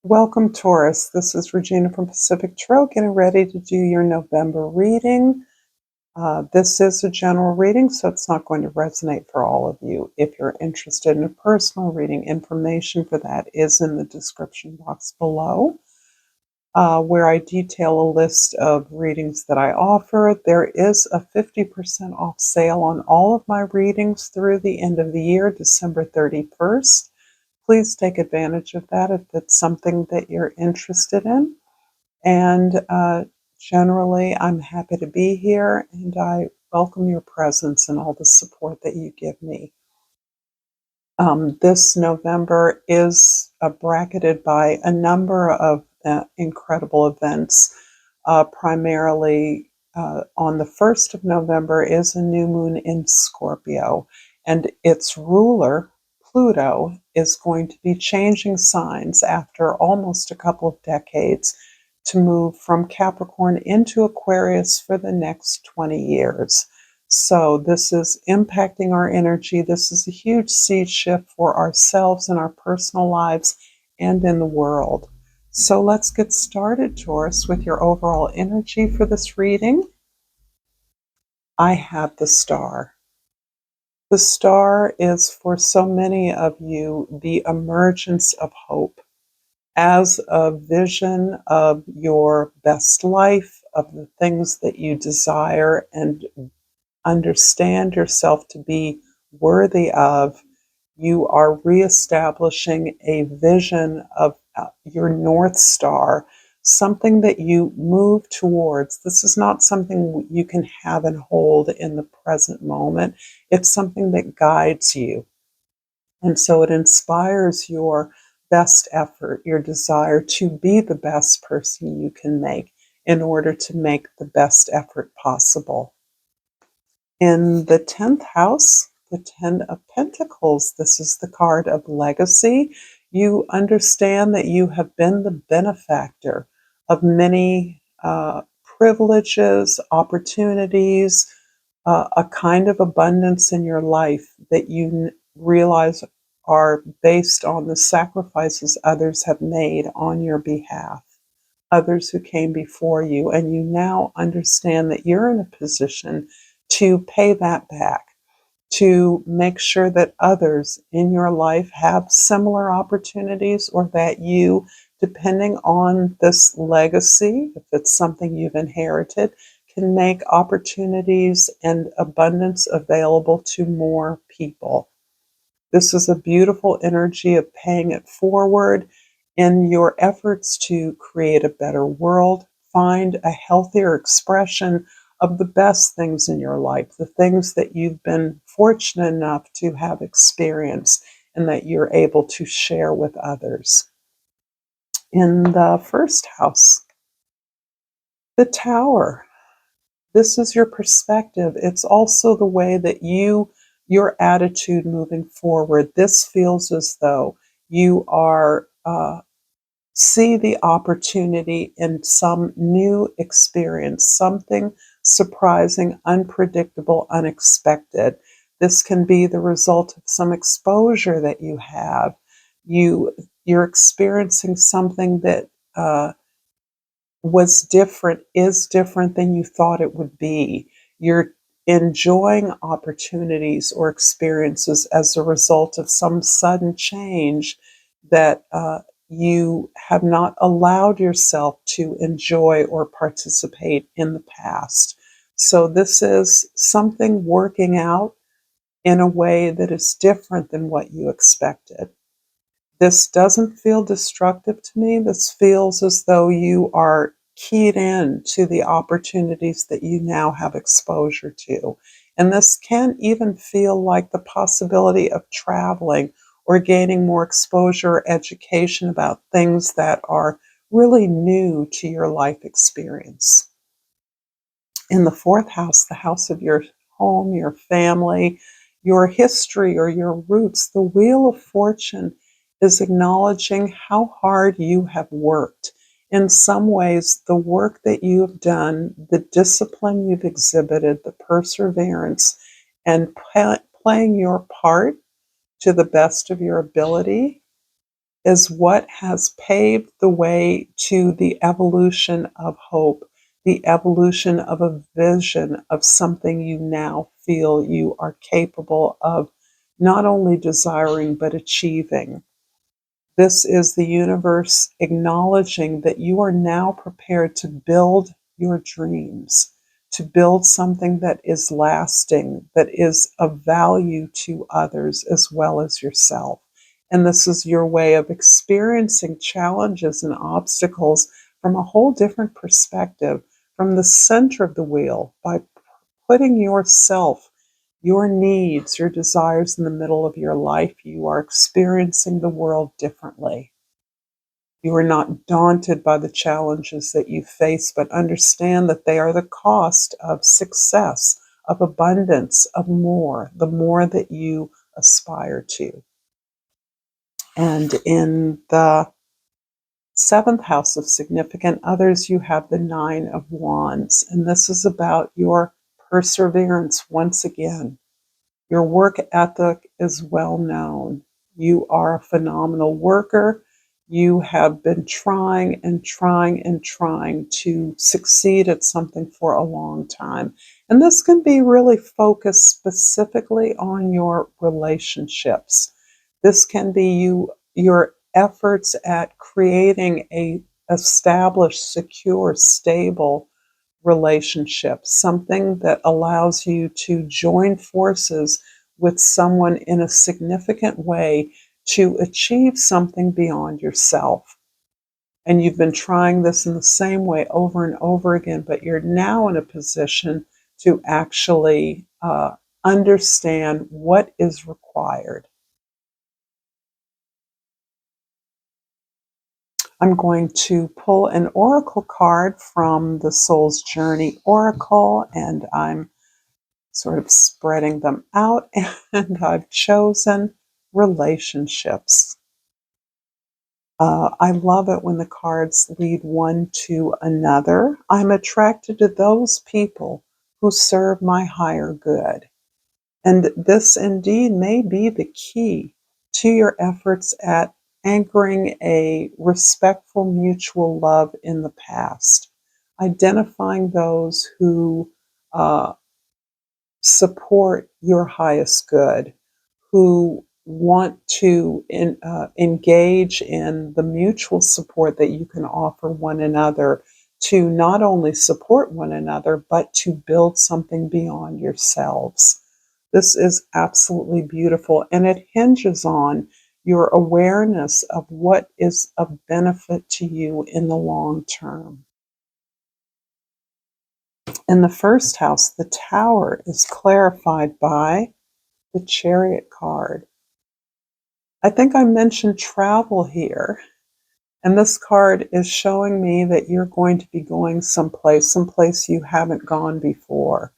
Welcome, Taurus. This is Regina from Pacific Tarot, getting ready to do your November reading. This is a general reading, so it's not going to resonate for all of you. If you're interested in a personal reading, information for that is in the description box below, where I detail a list of readings that I offer. There is a 50% off sale on all of my readings through the end of the year, December 31st. Please take advantage of that if it's something that you're interested in. And generally, I'm happy to be here, and I welcome your presence and all the support that you give me. This November is bracketed by a number of incredible events. Primarily on the 1st of November is a new moon in Scorpio, and its ruler, Pluto, is going to be changing signs after almost a couple of decades to move from Capricorn into Aquarius for the next 20 years. So this is impacting our energy. This is a huge seed shift for ourselves in our personal lives and in the world. So let's get started, Taurus, with your overall energy for this reading. I have the star. The star is, for so many of you, the emergence of hope as a vision of your best life, of the things that you desire and understand yourself to be worthy of. You are reestablishing a vision of your North Star, something that you move towards. This is not something you can have and hold in the present moment. It's something that guides you. And so it inspires your best effort, your desire to be the best person you can make in order to make the best effort possible. In the 10th house, the 10 of Pentacles, this is the card of legacy. You understand that you have been the benefactor of many privileges, opportunities, a kind of abundance in your life that you realize are based on the sacrifices others have made on your behalf, others who came before you, and you now understand that you're in a position to pay that back, to make sure that others in your life have similar opportunities, or that you, depending on this legacy, if it's something you've inherited, can make opportunities and abundance available to more people. This is a beautiful energy of paying it forward in your efforts to create a better world, find a healthier expression of the best things in your life, the things that you've been fortunate enough to have experienced and that you're able to share with others. In the first house, the Tower. This is your perspective. It's also the way that your attitude moving forward. This feels as though you are see the opportunity in some new experience, something surprising, unpredictable, unexpected. This can be the result of some exposure that you have. You're experiencing something that was different, is different than you thought it would be. You're enjoying opportunities or experiences as a result of some sudden change that you have not allowed yourself to enjoy or participate in the past. So this is something working out in a way that is different than what you expected. This doesn't feel destructive to me. This feels as though you are keyed in to the opportunities that you now have exposure to. And this can even feel like the possibility of traveling or gaining more exposure or education about things that are really new to your life experience. In the fourth house, the house of your home, your family, your history, or your roots, the Wheel of Fortune is acknowledging how hard you have worked. In some ways, the work that you have done, the discipline you've exhibited, the perseverance, and playing your part to the best of your ability is what has paved the way to the evolution of hope, the evolution of a vision of something you now feel you are capable of not only desiring but achieving. This is the universe acknowledging that you are now prepared to build your dreams, to build something that is lasting, that is of value to others as well as yourself. And this is your way of experiencing challenges and obstacles from a whole different perspective, from the center of the wheel, by putting yourself, your needs, your desires in the middle of your life. You are experiencing the world differently. You are not daunted by the challenges that you face, but understand that they are the cost of success, of abundance, of more, the more that you aspire to. And in the seventh house of significant others, you have the Nine of Wands. And this is about your perseverance once again. Your work ethic is well known. You are a phenomenal worker. You have been trying and trying and trying to succeed at something for a long time. And this can be really focused specifically on your relationships. This can be your efforts at creating a established, secure, stable relationship, something that allows you to join forces with someone in a significant way to achieve something beyond yourself. And you've been trying this in the same way over and over again, but you're now in a position to actually understand what is required. I'm going to pull an oracle card from the Soul's Journey Oracle, and I'm sort of spreading them out, and I've chosen relationships. I love it when the cards lead one to another. I'm attracted to those people who serve my higher good. And this indeed may be the key to your efforts at anchoring a respectful mutual love in the past, identifying those who support your highest good, who want to engage in the mutual support that you can offer one another to not only support one another, but to build something beyond yourselves. This is absolutely beautiful, and it hinges on your awareness of what is of benefit to you in the long term. In the first house, the Tower is clarified by the Chariot card. I think I mentioned travel here, and this card is showing me that you're going to be going someplace you haven't gone before.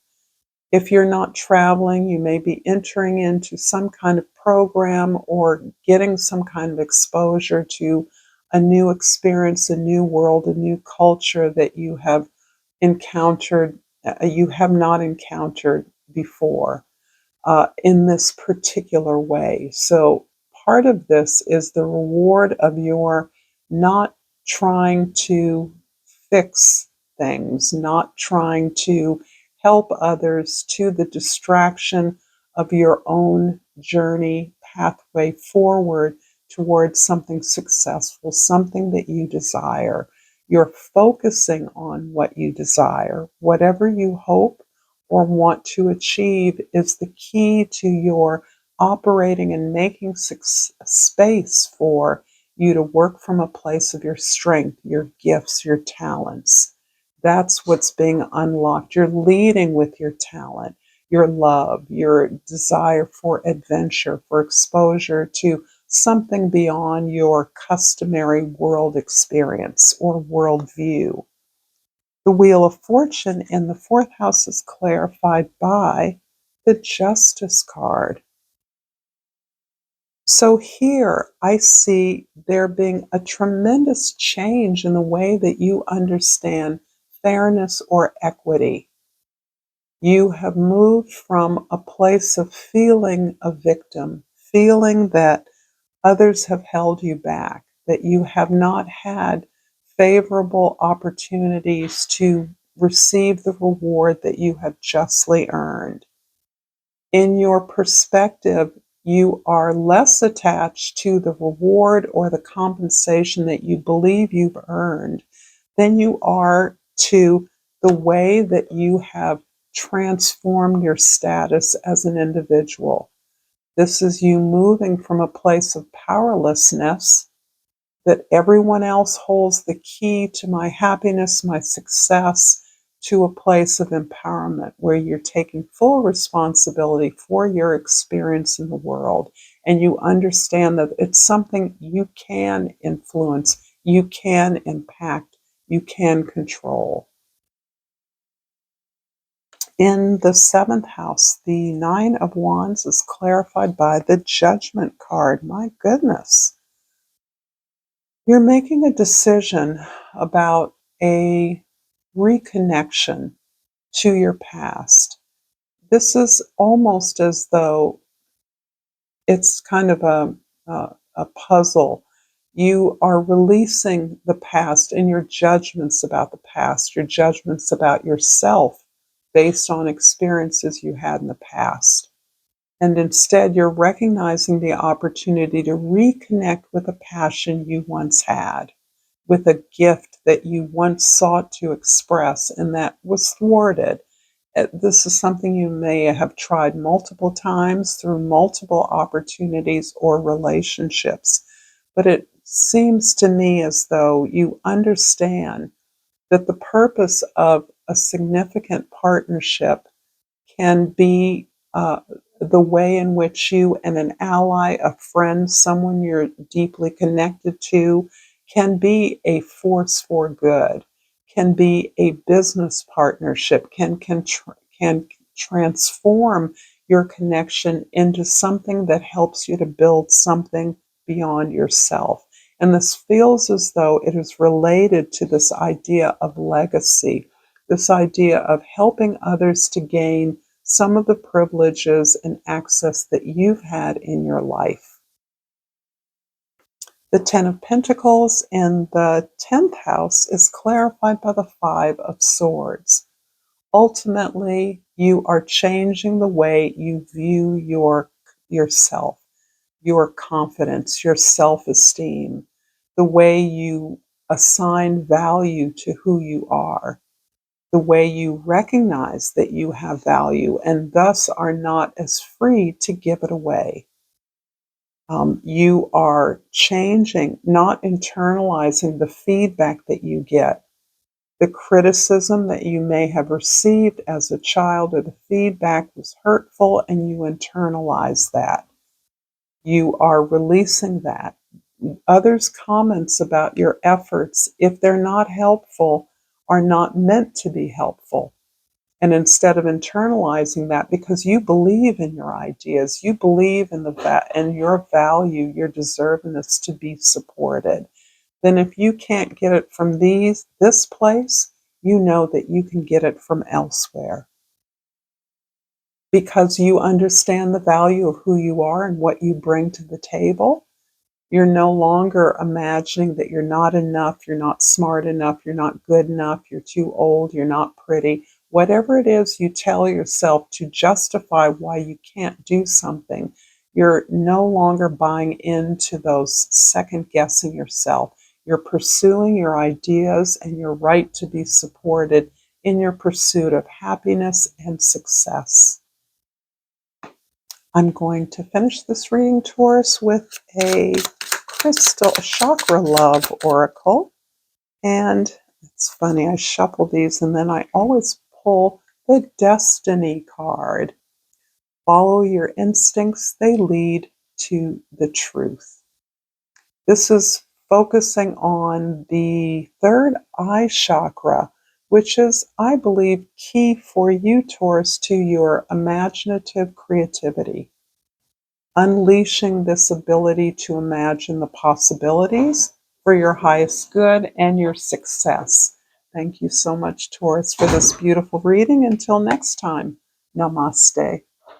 If you're not traveling, you may be entering into some kind of program or getting some kind of exposure to a new experience, a new world, a new culture that you have encountered, you have not encountered before in this particular way. So part of this is the reward of your not trying to fix things, not trying to help others, to the distraction of your own journey, pathway forward towards something successful, something that you desire. You're focusing on what you desire. Whatever you hope or want to achieve is the key to your operating and making space for you to work from a place of your strength, your gifts, your talents. That's what's being unlocked. You're leading with your talent, your love, your desire for adventure, for exposure to something beyond your customary world experience or worldview. The Wheel of Fortune in the fourth house is clarified by the Justice card. So here I see there being a tremendous change in the way that you understand fairness or equity. You have moved from a place of feeling a victim, feeling that Others have held you back, that you have not had favorable opportunities to receive the reward that you have justly earned. In your perspective, you are less attached to the reward or the compensation that you believe you've earned than you are to the way that you have transformed your status as an individual. This is you moving from a place of powerlessness, that everyone else holds the key to my happiness, my success, to a place of empowerment where you're taking full responsibility for your experience in the world. And you understand that it's something you can influence, you can impact, you can control. In the seventh house, the Nine of Wands is clarified by the Judgment card. My goodness. You're making a decision about a reconnection to your past. This is almost as though it's kind of a puzzle. You are releasing the past and your judgments about the past, your judgments about yourself based on experiences you had in the past. And instead, you're recognizing the opportunity to reconnect with a passion you once had, with a gift that you once sought to express and that was thwarted. This is something you may have tried multiple times through multiple opportunities or relationships. But it seems to me as though you understand that the purpose of a significant partnership can be the way in which you and an ally, a friend, someone you're deeply connected to, can be a force for good, can be a business partnership, can transform your connection into something that helps you to build something beyond yourself. And this feels as though it is related to this idea of legacy, this idea of helping others to gain some of the privileges and access that you've had in your life. The Ten of Pentacles in the 10th house is clarified by the Five of Swords. Ultimately, you are changing the way you view yourself, your confidence, your self-esteem, the way you assign value to who you are, the way you recognize that you have value and thus are not as free to give it away. You are changing, not internalizing the feedback that you get, the criticism that you may have received as a child, or the feedback was hurtful and you internalize that. You are releasing that. Others' comments about your efforts, if they're not helpful, are not meant to be helpful. And instead of internalizing that, because you believe in your ideas, you believe in in your value, your deservedness to be supported, then if you can't get it from this place, you know that you can get it from elsewhere. Because you understand the value of who you are and what you bring to the table, you're no longer imagining that you're not enough, you're not smart enough, you're not good enough, you're too old, you're not pretty. Whatever it is you tell yourself to justify why you can't do something, you're no longer buying into those, second guessing yourself. You're pursuing your ideas and your right to be supported in your pursuit of happiness and success. I'm going to finish this reading, Taurus, with a crystal chakra love oracle. And it's funny, I shuffle these and then I always pull the destiny card. Follow your instincts, they lead to the truth. This is focusing on the third eye chakra, which is, I believe, key for you, Taurus, to your imaginative creativity. Unleashing this ability to imagine the possibilities for your highest good and your success. Thank you so much, Taurus, for this beautiful reading. Until next time, Namaste.